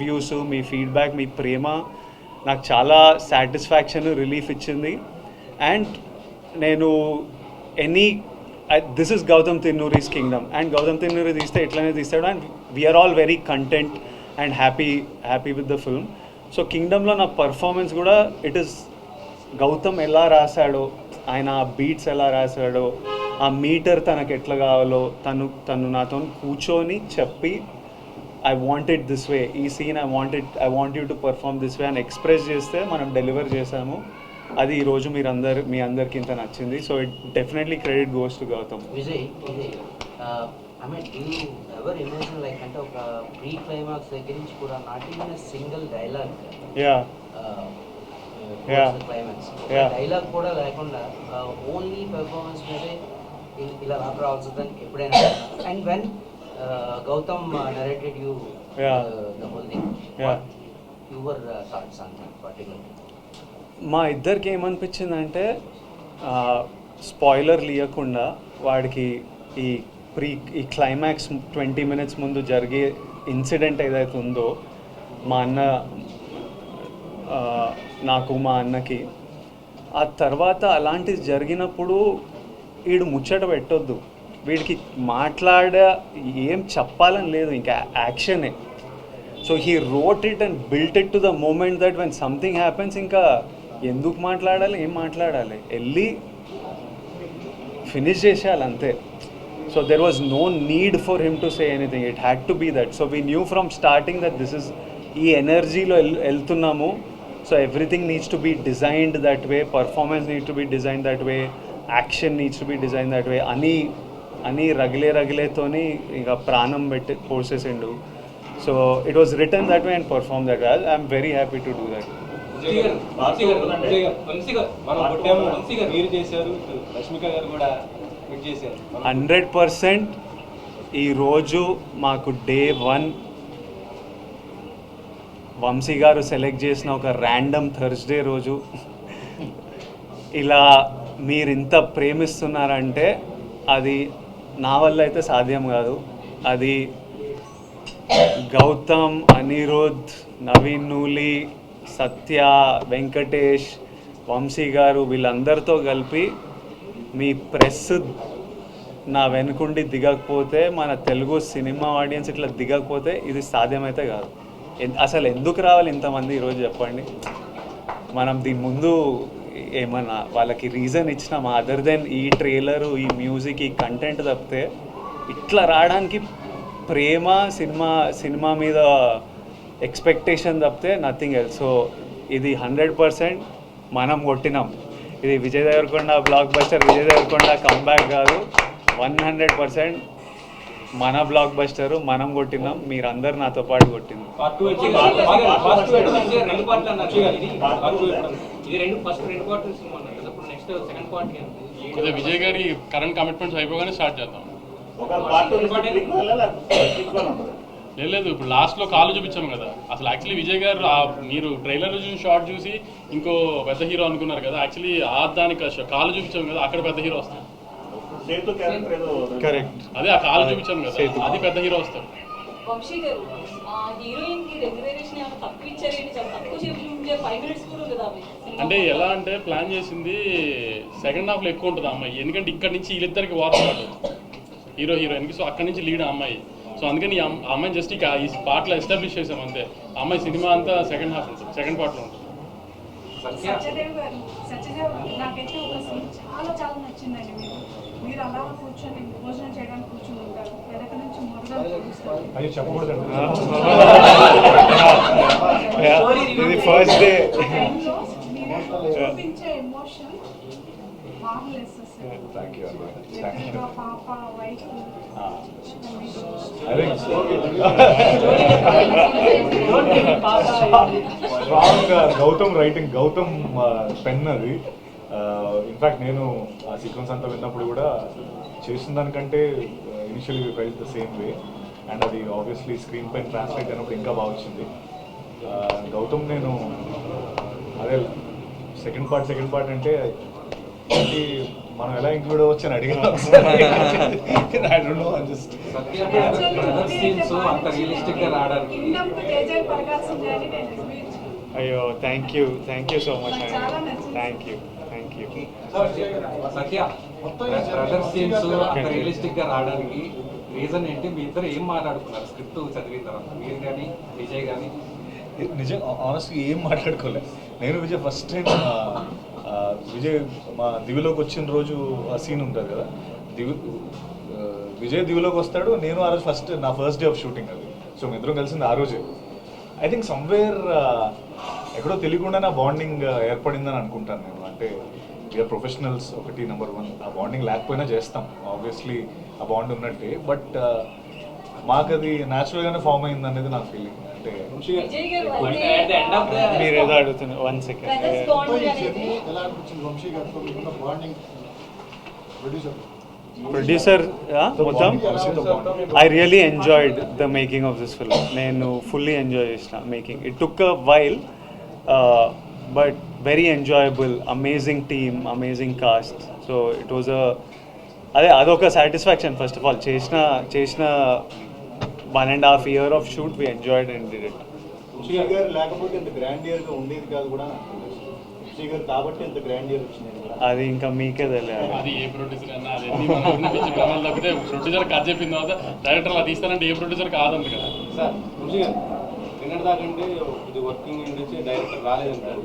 Reviews, మీ feedback, మీ ప్రేమ నాకు చాలా సాటిస్ఫాక్షన్, రిలీఫ్ ఇచ్చింది. అండ్ నేను any this is Gowtam Tinnanuri's Kingdom, and Gowtam Tinnanuri తీస్తే ఎట్లనే తీస్తాడు, and we are all very content and happy with the film. So కింగ్డమ్లో నా పర్ఫార్మెన్స్ కూడా ఇట్ ఈస్ గౌతమ్ ఎలా రాశాడో, ఆయన ఆ బీట్స్ ఎలా రాశాడో, ఆ మీటర్ తనకు ఎట్లా కావాలో తను నాతో కూర్చొని చెప్పి I want it this way, ఈ scene I want you to perform this way అని ఎక్స్ప్రెస్ చేస్తే మనం డెలివర్ చేసాము. అది ఈరోజు మీ అందరికి ఇంత నచ్చింది. So it definitely credit goes to Gautam. Vijay, I mean do you ever imagine like అంటే ఒక ప్రీ క్లైమాక్స్ దగ్గర నుంచి కూడా not even single dialogue, climax dialogue కూడా లేకుండా ఓన్లీ పెర్ఫార్మెన్స్ మీదే ఇలా రావాల్సిందని ఎప్పుడైనా? And when Gautam narrated you the whole thing. Your thoughts on that particularly? మా ఇద్దరికి ఏమనిపించిందంటే, స్పాయిలర్ లేకుండా వాడికి ఈ క్లైమాక్స్ 20 minutes ముందు జరిగే ఇన్సిడెంట్ ఏదైతే ఉందో, మా అన్న నాకు మా అన్నకి ఆ తర్వాత అలాంటిది జరిగినప్పుడు వీడు ముచ్చట పెట్టొద్దు, వీడికి ఏం చెప్పాలని లేదు, ఇంకా యాక్షనే. So he wrote it and built it to the moment that when something happens, ఇంకా ఎందుకు మాట్లాడాలి, ఏం మాట్లాడాలి, వెళ్ళి ఫినిష్ చేసేయాలి అంతే. So there was no need for him to say anything, it had to be that. So we knew from starting that this is ఈ ఎనర్జీలో వెళ్తున్నాము. So everything needs to be designed that way, performance needs to be design that way, action needs to be design that way అని రగిలేతోని ఇంకా ప్రాణం పెట్టి పోసేసిండు. So it was written that way and perform that way. I'm very happy to do that. 100% ఈరోజు మాకు day 1 Vamsi గారు select చేసిన ఒక ర్యాండమ్ థర్స్డే రోజు ఇలా మీరు ఇంత ప్రేమిస్తున్నారంటే అది నా వల్ల అయితే సాధ్యం కాదు. అది గౌతమ్, అనిరుద్, నవీన్ నూలి, సత్య, వెంకటేష్, వంశీ గారు వీళ్ళందరితో కలిపి మీ ప్రెస్ నా వెనుకుండి దిగకపోతే, మన తెలుగు సినిమా ఆడియన్స్ ఇట్లా దిగకపోతే ఇది సాధ్యమైతే కాదు. అసలు ఎందుకు రావాలి ఇంతమంది ఈరోజు చెప్పండి? మనం దీని ముందు ఏమన్నా వాళ్ళకి రీజన్ ఇచ్చినామా అదర్ దెన్ ఈ ట్రైలరు, ఈ మ్యూజిక్, ఈ కంటెంట్ తప్పితే? ఇట్లా రావడానికి ప్రేమ, సినిమా మీద ఎక్స్పెక్టేషన్ తప్పితే నథింగ్ ఎల్స్. సో ఇది 100% మనం కొట్టినాం. ఇది Vijay Deverakonda blockbuster, Vijay Deverakonda comeback కాదు, 100% మన బ్లాక్ బస్టరు, మనం కొట్టినాం, మీరందరూ నాతో పాటు కొట్టినాం. విజయ్ గారి కరెంట్ కమిట్మెంట్స్ అయిపోగానే స్టార్ట్ చేద్దాం. లేదు, ఇప్పుడు లాస్ట్లో కాలు చూపించాము కదా. అసలు యాక్చువల్లీ విజయ్ గారు మీరు ట్రైలర్ చూసి షార్ట్ చూసి ఇంకో పెద్ద హీరో అనుకున్నారు కదా. యాక్చువల్లీ దానికి కాలు చూపించాము కదా, అక్కడ పెద్ద హీరో వస్తాడు. కరెక్ట్, అదే ఆ కాలు చూపించాను కదా, అది పెద్ద హీరో వస్తాడు. అంటే ఎలా అంటే ప్లాన్ చేసింది సెకండ్ హాఫ్లో ఎక్కువ ఉంటుంది అమ్మాయి, ఎందుకంటే ఇక్కడ నుంచి వీళ్ళిద్దరికి వార్తాడు హీరోయిన్కి. సో అక్కడి నుంచి లీడ్ అమ్మాయి. సో అందుకని ఈ అమ్మాయిని జస్ట్ ఇక ఈ పార్ట్లో ఎస్టాబ్లిష్ చేసాం అంతే. అమ్మాయి సినిమా అంతా సెకండ్ హాఫ్ ఉంటుంది, సెకండ్ పార్ట్లో ఉంటుంది. సత్యదేవ్ నాకైతే ఒక సీన్ చాలా నచ్చిందండి. మీరు అలా కూర్చొని భోజనం చేయడానికి కూర్చొని ఉంటారు, వెనక నుంచి ఇది ఫస్ట్ డే చూపించే ఎమోషన్ మార్వెలస్. పాప, wife, Gautam writing, Gautam pen అది. ఇన్ఫ్యాక్ట్ నేను ఆ సీక్వెన్స్ అంతా విన్నప్పుడు కూడా చేసిన దానికంటే initially felt the same way. And అది ఆబ్వియస్లీ స్క్రీన్ పైన ట్రాన్స్లేట్ అయినప్పుడు ఇంకా బాగా వచ్చింది. గౌతమ్ నేను అదే సెకండ్ పార్ట్ అంటే మనం ఎలా ఇంక్లూడ్ అవ్వచ్చు అని అడిగాను ఐ డోంట్ నో జస్ట్ అంత రియలిస్టిక్ గా రావడానికి విన్నప్పుడు తేజ పలకాల్సిందే అని నేను ఊహించాను. అయ్యో థ్యాంక్ యూ సో మచ్ నాకు చాలా నచ్చింది. Thank you Satya brother scenes అంత రియలిస్టిక్ గా రావడానికి రీజన్ ఏంటి? మీ ఇద్దరు ఏం మాట్లాడుకున్నారు స్క్రిప్ట్ చదివిన తర్వాత? మీరు కానీ విజయ్ కానీ? నిజం ఆనెస్ట్గా ఏం మాట్లాడుకోలే. నేను విజయ్ ఫస్ట్ టైం విజయ్ మా దివిలోకి వచ్చిన రోజు ఆ సీన్ ఉంటుంది కదా, విజయ్ దివిలోకి వస్తాడు, నేను ఆ రోజు నా ఫస్ట్ డే ఆఫ్ షూటింగ్ అది. సో మీ ఇద్దరం కలిసింది ఆ రోజే. ఐ థింక్ సమ్వేర్ ఎక్కడో తెలియకుండా నా బాండింగ్ ఏర్పడిందని అనుకుంటాను నేను. అంటే వీఆర్ ప్రొఫెషనల్స్ ఒకటి, నెంబర్ 1. ఆ బాండింగ్ లేకపోయినా చేస్తాం ఆబ్వియస్లీ, ఆ బాండ్ ఉన్నట్టే. బట్ మాకు అది న్యాచురల్గానే ఫామ్ అయింది అనేది నా ఫీలింగ్. అంటే విజయ్ గారు మీరు ఏదో అడుగుతున్నారు, 1 సెకండ్. ఎలా అనిపించింది వంశీ గారితో మీకున్న బాండింగ్? ప్రొడ్యూసర్ మొత్తం I really enjoyed the making of this film. నేను ఫుల్లీ ఎంజాయ్ చేసిన making. It took a while but very enjoyable. Amazing team, amazing cast. So it was అదొక సాటిస్ఫాక్షన్. ఫస్ట్ ఆఫ్ ఆల్ చేసిన 1.5 year of shoot we enjoyed and did it. Vamsi garu లేకపోతే ఇంత గ్రాండియర్గా ఉండేది కాదు కూడా. వంశీ గారు కాబట్టి ఇంత గ్రాండియర్ వచ్చింది కూడా. అది ఇంకా మీకే తెలియాలి. అది ఏ ప్రొడ్యూసర్ అన్నా అది ఎన్ని మన ఊరి నుంచి భ్రమలు తప్పితే ప్రొడ్యూసర్ కథ చెప్పిన తర్వాత డైరెక్టర్ అలా తీస్తానంటే ఏ ప్రొడ్యూసర్ కాదంట కదా. సార్ వంశీ గారు నిన్నటి దాకంటే ఇది వర్కింగ్ ఇండస్ట్రీ డైరెక్టర్ రాలేదంటారు.